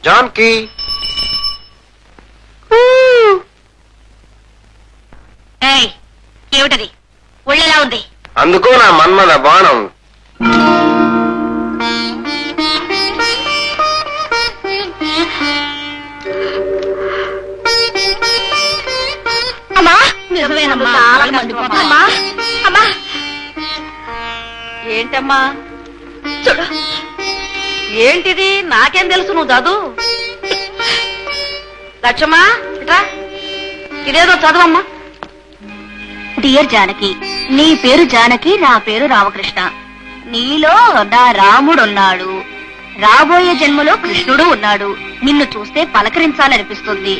జానకి ఏమిటది ఒళ్ళెలా ఉంది? అందుకో నా మన్మద బాణం. అమ్మా చాలా మండిపోతుందమ్మా. అమ్మా ఏంటమ్మా చూడు, ఏంటిది? నాకేం తెలుసు, నువ్వు చదువు. లక్ష్మా ఇట్రా, ఇదేదో చదువమ్మా. డియర్ జానకి, నీ పేరు జానకి, నా పేరు రామకృష్ణ. నీలో నా రాముడున్నాడు, రాబోయే జన్మలో కృష్ణుడు ఉన్నాడు. నిన్ను చూస్తే పలకరించాలనిపిస్తుంది.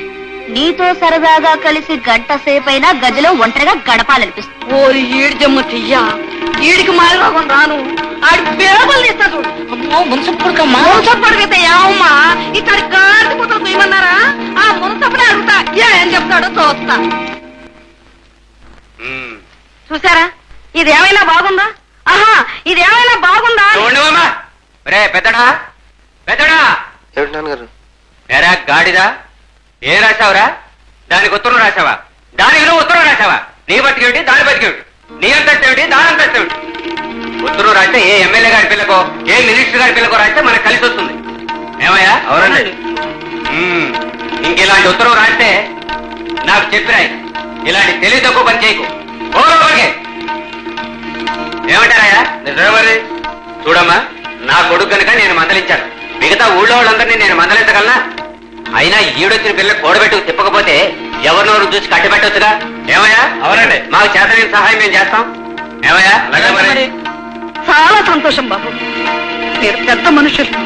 నీతో సరదాగా కలిసి గంట సేపైనా గదిలో ఒంటరిగా గడపాలనిపిస్తుంది. ఓరి ఈడి జమ్మ తీయ్యా, ఈడికి మాయరోగం రాను. ఆడి పేపలు తీస్తా చూడు. అమ్మో మున్సప్పుడుకమ్మా, మున్సప్పుడికైతే ఏమమ్మా ఇక్కడి కాడిపోతుంది ఏమన్నారా? ఆ మున్సప్పుడే అడుగుతా, ఏం చెప్తాడో చూస్తా. చూసారా, ఇదేమైనా బాగుందా? ఆహా, ఇదేమైనా బాగుందా? పెద్దడా పెద్దడా ఏమిటి నాన్నగారు? ఎరా గాడిదా, ఏం రాశావురా? దానికి ఉత్తరం రాశావా? దానికి నువ్వు ఉత్తరం రాశావా? నీ బతికేమిటి, దాని బతికేమిటి? నీ అంతేమిటి, దాని అంతేమిటి? ఉత్తరం రాస్తే ఏ ఎమ్మెల్యే గారి పిల్లకు, ఏ మినిస్టర్ గారి పిల్లకు రాస్తే మనకు కలిసి వస్తుంది. ఏమయ్యా? అవునండి. ఇంకిలాంటి ఉత్తరం రాస్తే నాకు చెప్పిరాయి, ఇలాంటి తెలివి తక్కువ పని చేయకు. ఏమంటారాయా? నిజమే మరి. చూడమ్మా, నా కొడుకు కనుక నేను మందలించాను, మిగతా ఊళ్ళో వాళ్ళందరినీ నేను మందలించగలనా? అయినా ఈడొచ్చిన పిల్లలు కూడబెట్టుకు తిప్పకపోతే ఎవరినోరు చూసి కట్టిపెట్టొచ్చుగా. ఏమయ్యా? అవునండి. మాకు చేతనైన సహాయం మేము చేస్తాం. ఏమయ్యా? అలాగే. చాలా సంతోషం బాబు, మీరు పెద్ద మనుషులు,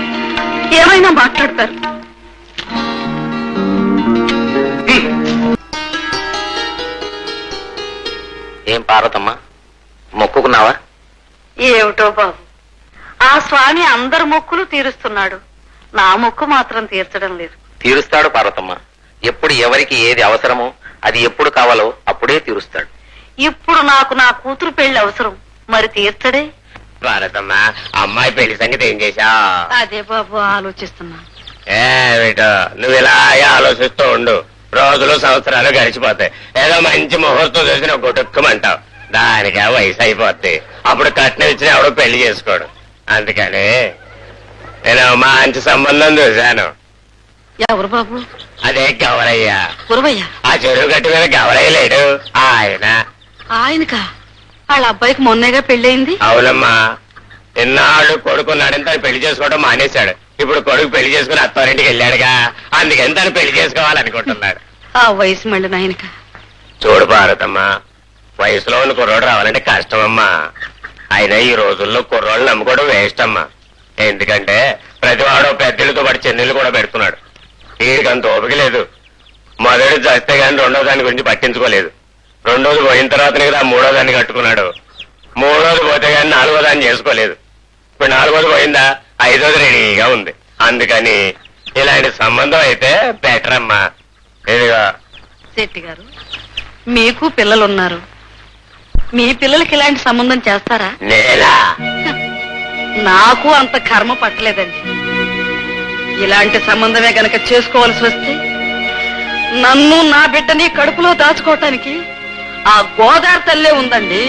ఏమైనా మాట్లాడతారు. ఏం పార్వతమ్మా, మొక్కుకున్నావా? ఏమిటో బాబు, ఆ స్వామి అందరు మొక్కులు తీరుస్తున్నాడు, నా మొక్కు మాత్రం తీర్చడం లేదు. తీరుస్తాడు పార్వతమ్మ. ఎప్పుడు ఎవరికి ఏది అవసరమో అది ఎప్పుడు కావాలో అప్పుడే తీరుస్తాడు. ఇప్పుడు నాకు నా కూతురు పెళ్లి అవసరం, మరి తీర్చడే. పార్వతమ్మ, అమ్మాయి పెళ్లి సంగతి ఏం చేశా? అదే బాబు ఆలోచిస్తున్నా. ఏమిటో నువ్వు ఇలా ఆలోచిస్తూ ఉండు, రోజులు సంవత్సరాలు గడిచిపోతాయి. ఏదో మంచి ముహూర్తం చూసి నువ్వు గుటుక్కుమంటావు, దానికే వయసు అయిపోద్ది. అప్పుడు కట్నం ఇచ్చిన ఎవడో పెళ్లి చేసుకోడు. అందుకని నేను మంచి సంబంధం చూశాను. ఎవరు బాబు? అదే గవరయ్య. గురవయ్య? ఆ చెరువు గట్టి మీద గవరయ్య లేడు, ఆయన. ఆయనకా? వాళ్ళ అబ్బాయికి మొన్నేగా పెళ్ళయింది. అవునమ్మా, ఇన్నాళ్ళు కొడుకున్నాడని తను పెళ్లి చేసుకోవడం మానేశాడు. ఇప్పుడు కొడుకు పెళ్లి చేసుకుని అత్తారింటికి వెళ్ళాడుగా, అందుకని తను పెళ్లి చేసుకోవాలనుకుంటున్నాడు. ఆ వయసు మళ్ళీ నాయనక. చూడు పార్వతమ్మా, వయసులో ఉన్న కుర్రోడు రావాలంటే కష్టమమ్మా. అయినా ఈ రోజుల్లో కుర్రోళ్ళు నమ్ముకోవడం వేస్ట్ అమ్మా. ఎందుకంటే ప్రతివాడు పెద్దలతో పాటు చెన్నెళ్ళు కూడా పెడుతున్నాడు. వీడికి అంత ఓపిక లేదు. మొదటి చస్తే గాని రెండో దాని గురించి పట్టించుకోలేదు. రెండోది పోయిన తర్వాతనే కదా మూడో దాన్ని కట్టుకున్నాడు. మూడోది పోతే గాని నాలుగో దాన్ని చేసుకోలేదు. ఇప్పుడు నాలుగోది పోయిందా, ఐదోది రెడీగా ఉంది. అందుకని ఇలాంటి సంబంధం అయితే బెటర్ అమ్మా. ఇదిగా శెట్టి గారు, మీకు పిల్లలున్నారు, మీ పిల్లలకి ఇలాంటి సంబంధం చేస్తారా? నేలా? నాకు అంత కర్మ పట్టలేదండి. ఇలాంటి సంబంధమే గనక చేసుకోవాల్సి వస్తే నన్ను నా బిడ్డని కడుపులో దాచుకోవటానికి ఆ గోదావరి తల్లే ఉందండి.